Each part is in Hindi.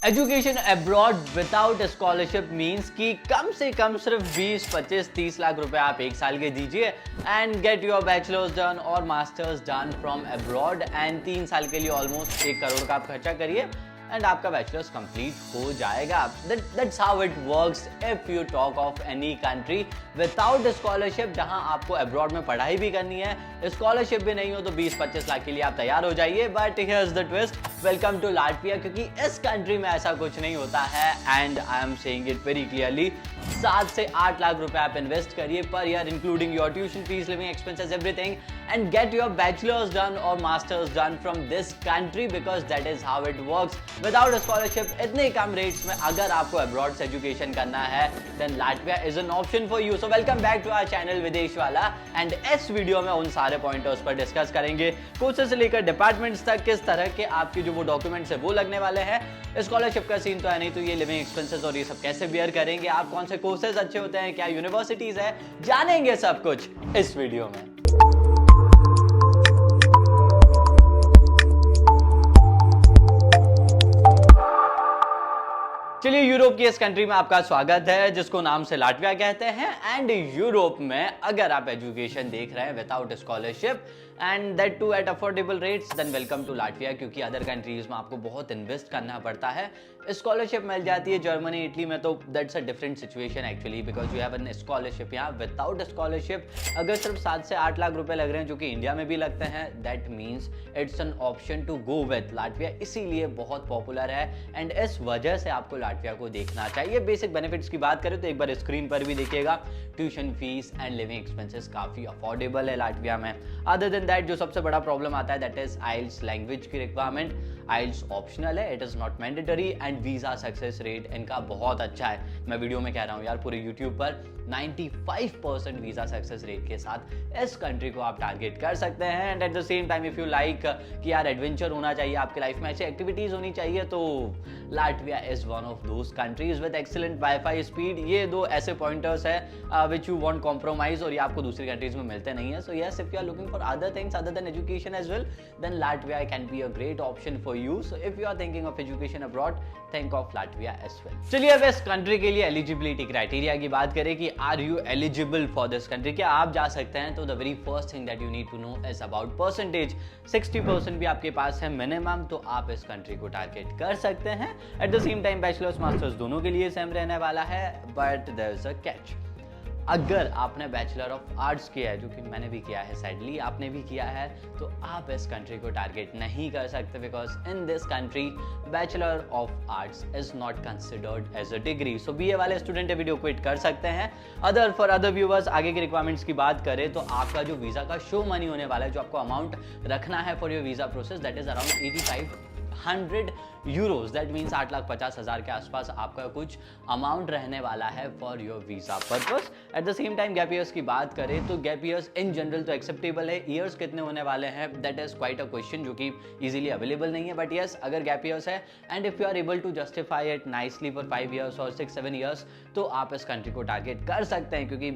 Education abroad without scholarship means कि कम से कम सिर्फ 20, 25, 30 लाख रुपए आप एक साल के दीजिए and get your bachelors done और masters done from abroad and 3 साल के लिए ऑलमोस्ट 1 करोड़ का आप खर्चा करिए एंड आपका बैचलर्स कंप्लीट हो जाएगा. That's how it works if you talk of any country without scholarship, जहां आपको अब्रॉड में पढ़ाई भी करनी है, स्कॉलरशिप भी नहीं हो तो 20-25 लाख के लिए आप तैयार हो जाइए. But here's the twist, welcome to Latvia, क्योंकि इस कंट्री में ऐसा कुछ नहीं होता है and I am saying it very clearly. 7 से 8 लाख रुपए आप इन्वेस्ट करिए per year, including your tuition fees, living expenses, everything, and get your bachelor's done or master's done from this country because that is how it works. Without a scholarship, इतने कम रेट्स में अगर आपको अब्रॉड से एजुकेशन करना है then Latvia is an option for you. So welcome back to our channel विदेश वाला and इस वीडियो में उन सारे पॉइंटर्स पर डिस्कस करेंगे. कोर्सेज से लेकर डिपार्टमेंट्स तक किस तरह के आपके जो वो डॉक्यूमेंट्स है वो लगने वाले हैं. स्कॉलरशिप का सीन तो है नहीं, तो ये लिविंग एक्सपेंसेस और ये सब कैसे बियर करेंगे, आप कौन से कोर्सेज अच्छे होते हैं, क्या यूनिवर्सिटीज है, जानेंगे सब कुछ इस वीडियो में. चलिए, यूरोप की इस कंट्री में आपका स्वागत है जिसको नाम से लाटविया कहते हैं. एंड यूरोप में अगर आप एजुकेशन देख रहे हैं without scholarship and that too at affordable rates, then welcome to Latvia, क्योंकि अदर कंट्रीज में आपको बहुत इन्वेस्ट करना पड़ता है. स्कॉलरशिप मिल जाती है जर्मनी, इटली में, तो that's a different situation actually because you have an scholarship. यहाँ विदाउट स्कॉलरशिप अगर सिर्फ 7 से 8 लाख रुपए लग रहे हैं जो कि इंडिया में भी लगते हैं, that means it's an option to go with Latvia. इसीलिए बहुत पॉपुलर है एंड इस वजह से आपको लाटविया को देखना चाहिए. बेसिक बेनिफिट्स की बात करें तो एक बार स्क्रीन पर भी देखिएगा, tuition fees and living expenses काफी अफोर्डेबल है लाटविया में. अदर देन दैट जो सबसे बड़ा प्रॉब्लम आता है दैट इज आइल्स लैंग्वेज की रिक्वायरमेंट. आइल्स ऑप्शनल है, it is not mandatory and visa success rate इनका बहुत अच्छा है. मैं वीडियो में कह रहा हूँ यार, पूरे यूट्यूब पर 95% वीजा सक्सेस रेट के साथ इस कंट्री को आप टारगेट कर सकते हैं. And eight the same time if you like कि यार एडवेंचर होना चाहिए आपके लाइफ में, ऐसी एक्टिविटीज होनी चाहिए, तो Latvia is one of those countries with excellent wifi speed. ये दो ऐसे पॉइंटर्स है विच यू वांट कॉम्प्रोमाइज और ये आपको दूसरी कंट्रीज में मिलते नहीं है. So yes, if you are looking for other things other than education as well, then Latvia can be a great option for you. So if you are thinking of education abroad, think of Latvia as well. चलिए, अब इस कंट्री के लिए एलिजिबिलिटी क्राइटेरिया की बात करें कि are you eligible for this country, क्या आप जा सकते हैं. तो the very first thing that you need to know is about percentage. 60% भी आपके पास है मिनिमम, तो आप इस कंट्री को टारगेट कर सकते हैं. At the same time bachelors masters दोनों के लिए सेम रहने वाला है, but there is a catch. अगर आपने बैचलर ऑफ आर्ट्स किया है, जो कि मैंने भी किया है, सैडली आपने भी किया है, तो आप इस कंट्री को टारगेट नहीं कर सकते because in this country bachelor of arts is not considered as a degree. So BA वाले स्टूडेंट वीडियो क्विट कर सकते हैं. फॉर अदर व्यूवर्स, आगे की रिक्वायरमेंट्स की बात करें तो आपका जो वीजा का शो मनी होने वाला है, जो आपको अमाउंट रखना है for your visa process, that is around 8500 euros. That means 8,50,000 के आसपास आपका कुछ अमाउंट रहने वाला है for your visa purpose. Eight the same time gap years की बात करें तो गैप ईयर्स इन जनरल तो एक्सेप्टेबल है. ईयर्स कितने होने वाले हैं, that is quite a question जो कि इजीली अवेलेबल नहीं है. बट यस, अगर गैप ईयर्स है and if you are able to justify it nicely for 5 years और 6-7 ईयर्स, तो आप इस कंट्री को टारगेट कर सकते हैं, क्योंकि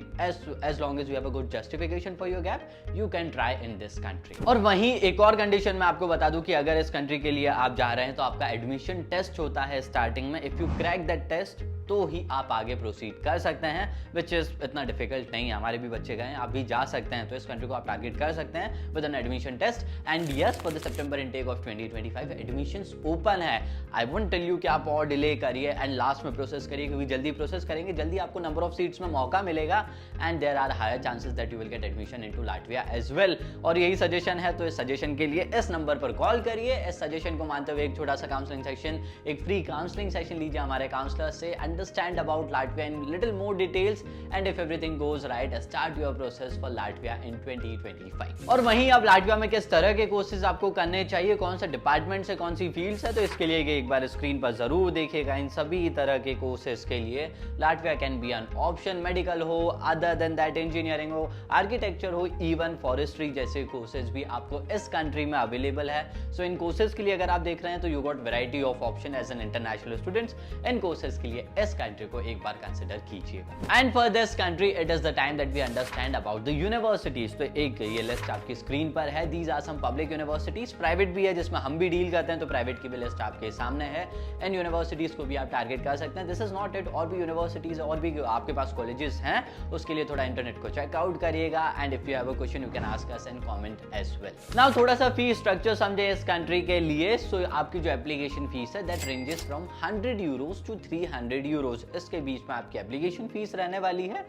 as long as you have a good justification for your gap, you can try in this country. और वहीं एक और कंडीशन मैं आपको बता दूं कि अगर इस कंट्री के लिए आप जा रहे हैं तो आपका एडमिशन टेस्ट होता है स्टार्टिंग में. If you crack that test तो ही आप आगे प्रोसीड कर सकते हैं, विच इज इतना डिफिकल्ट नहीं है. हमारे भी बच्चे गए हैं, आप भी जा सकते हैं. तो इस कंट्री को आप टारगेट कर सकते हैं with an admission test. And yes, for the September intake of 2025 admissions open है. आई वोंट टेल यू कि आप और डिले करिए एंड लास्ट में प्रोसेस करिए, क्योंकि जल्दी प्रोसेस करेंगे जल्दी आपको नंबर ऑफ सीट्स में मौका मिलेगा and there are higher chances that you will get admission into Latvia as well. और यही सजेशन है, तो इस सजेशन के लिए इस नंबर पर कॉल करिए. इस सजेशन को मानते हुए एक छोटा सा काउंसलिंग सेक्शन, एक फ्री काउंसलिंग सेशन लीजिए हमारे काउंसलर से. Understand about Latvia in little more details and if everything goes right, start your process for Latvia in 2025. और वहीं अब लाटविया में किस तरह के कोर्सेज आपको करने चाहिए, कौन सा डिपार्टमेंट से कौन सी फील्ड्स है, तो इसके लिए एक बार स्क्रीन पर जरूर देखिएगा. इन सभी तरह के कोर्सेज के लिए Latvia can B an option. Medical हो, अदर देन दैट इंजीनियरिंग हो, आर्किटेक्चर हो, इवन फॉरेस्ट्री जैसे कोर्सेज भी आपको इस कंट्री में अवेलेबल है. सो इन कोर्सेज के लिए अगर आप देख रहे हैं तो you got variety of option as an international students. इन कोर्सेज के लिए इस इस कंट्री को एक बार कंसिडर कीजिएगा। And for this country it is the time that we understand about the universities. तो एक ये लिस्ट आपकी स्क्रीन पर है। These are some public universities, private भी है जिसमें हम भी डील करते हैं, तो प्राइवेट की भी लिस्ट आपके सामने है। एंड यूनिवर्सिटीज को भी आप टारगेट कर सकते हैं। दिस इज नॉट इट, और भी यूनिवर्सिटीज और भी आपके पास कॉलेजेस हैं, उसके लिए थोड़ा इंटरनेट को चेकआउट करिएगा। And if you have a question you can ask us in comment as well. Now थोड़ा सा फीस स्ट्रक्चर समझे इस कंट्री के लिए। सो आपकी जो एप्लीकेशन फीस है that ranges from 100 euros to 300 euros, इसके बीच में आपकी एप्लीकेशन फीस रहने वाली है।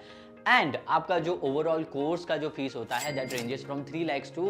एंड आपका जो ओवरऑल कोर्स का जो फीस होता है that ranges from 3 lakh to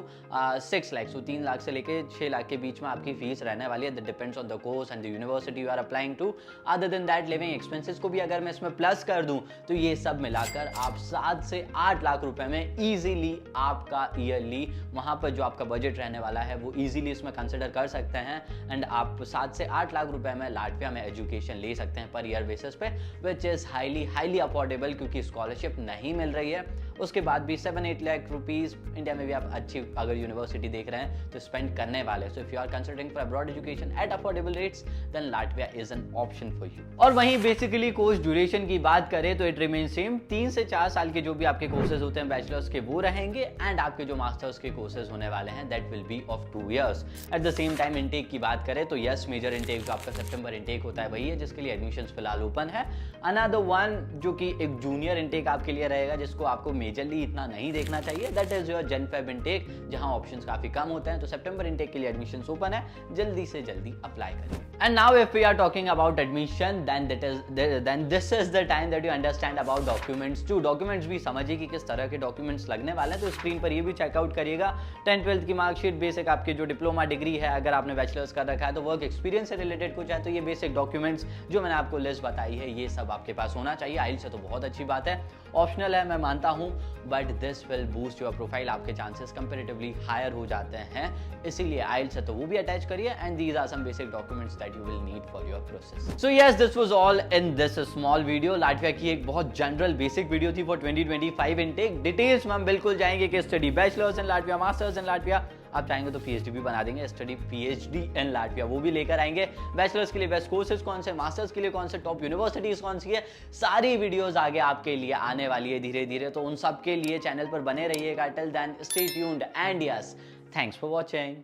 6 lakh, तो 3 लाख से लेके 6 लाख के बीच में आपकी फीस रहने वाली है। That depends on the course and the university you are applying to. Other than that living expenses को भी अगर मैं इसमें प्लस कर दूं तो ये सब मिलाकर आप 7 से 8 लाख रुपए में इजीली आपका ईयरली वहां पर जो आपका बजट रहने वाला है वो इजीली इसमें कंसिडर कर सकते हैं। एंड आप 7 से 8 लाख रुपए में लाटविया में एजुकेशन ले सकते हैं पर ईयर बेसिस पे, विच इज हाईली अफोर्डेबल, क्योंकि स्कॉलरशिप नहीं मिल रही है। उसके बाद भी 7-8 लाख रुपीस इंडिया में भी आप अच्छी अगर यूनिवर्सिटी देख रहे हैं तो स्पेंड करने वाले। So if you are considering for abroad education at affordable rates then Latvia is an option for you. और वहीं बेसिकली कोर्स ड्यूरेशन की बात करें तो इट रिमेन सेम। 3 से 4 साल के जो भी आपके कोर्सेज होते हैं बैचलर्स के वो रहेंगे। एंड आपके जो मास्टर्स के कोर्सेज होने वाले हैं that will be of 2 years. Eight the same time intake की बात करें तो यस, मेजर इंटेक जो आपका सितंबर इंटेक होता है वही है जिसके लिए एडमिशन फिलहाल ओपन है। अनदर वन जो कि एक जूनियर इंटेक आपके लिए रहेगा जिसको आपको मेजरली इतना नहीं देखना चाहिए, दैट इज योर जन फेब इंटेक, जहां ऑप्शंस काफी कम होते हैं। तो सितंबर इंटेक के लिए एडमिशंस ओपन है, जल्दी से जल्दी अप्लाई करिए। And now if we are talking about admission then this is the time that you understand about documents too. Documents भी समझिए कि किस तरह के डॉक्यूमेंट्स लगने वाले हैं, तो स्क्रीन पर ये भी चेकआउट करिएगा। 10th-12th की मार्कशीट, बेसिक आपकी जो डिप्लोमा डिग्री है, अगर आपने बैचलर्स कर रखा है तो वर्क एक्सपीरियंस से रिलेटेड कुछ है तो ये बेसिक डॉक्यूमेंट्स जो मैंने आपको लिस्ट बताई है ये सब आपके पास होना चाहिए। आइल्स से तो बहुत अच्छी बात है, ऑप्शनल है मैं मानता हूं, but this will boost your profile, आपके चांसेस कंपैरेटिवली हायर हो जाते हैं, इसीलिए आइल्स है तो वो भी अटैच करिए। And these are some basic documents that you will need for your process. So yes, this was all in this small video. Latvia की एक बहुत जनरल बेसिक वीडियो थी फॉर 2025 इनटेक। डिटेल्स में हम बिल्कुल जाएंगे कि study bachelors in Latvia, masters in Latvia, आप चाहेंगे तो पीएचडी भी बना देंगे, स्टडी पीएचडी इन लाटविया वो भी लेकर आएंगे। बैचलर्स के लिए बेस्ट कोर्सेज कौन से, मास्टर्स के लिए कौन से टॉप यूनिवर्सिटीज कौन सी है, सारी वीडियोस आगे आपके लिए आने वाली है धीरे धीरे। तो उन सब के लिए चैनल पर बने रहिएगा। Till then stay tuned and yes, thanks for watching.